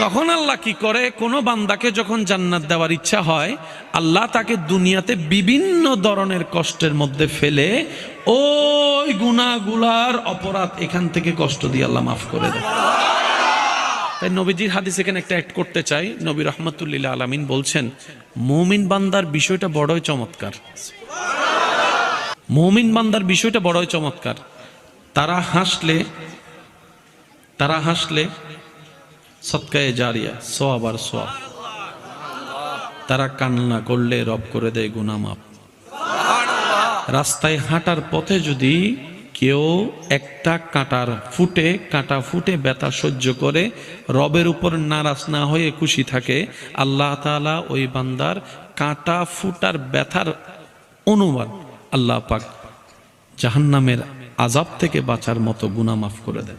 তখন আল্লাহ কি করে, কোন বান্দাকে যখন জান্নাত দেওয়ার ইচ্ছা হয়, আল্লাহ তাকে দুনিয়াতে বিভিন্ন ধরনের কষ্টের মধ্যে ফেলে ওই গুনাহগুলার অপরাধ এখান থেকে কষ্ট দিয়ে আল্লাহ মাফ করে দেয়। তাই নবীজির হাদিস এখানে একটা অ্যাড করতে চাই। নবী রাহমাতুল্লিল আলামিন বলছেন, মুমিন বান্দার বিষয়টা বড়ই চমৎকার। মুমিন বান্দার বিষয়টা বড়ই চমৎকার। তারা হাসলে সদকায়ে জারিয়া, সওয়াব আর সওয়াব। তারা কান্না করলে রব করে দেয় গুনাহ মাফ। রাস্তায় হাঁটার পথে যদি কেউ একটা কাঁটা ফুটে ব্যথা সহ্য করে রবের উপর নারাজ না হয়ে খুশি থাকে, আল্লাহ তাআলা ওই বান্দার কাঁটা ফুটার ব্যথার অনুমান আল্লাহ পাক জাহান্নামের আযাব থেকে বাঁচার মতো গুনাহ মাফ করে দেন।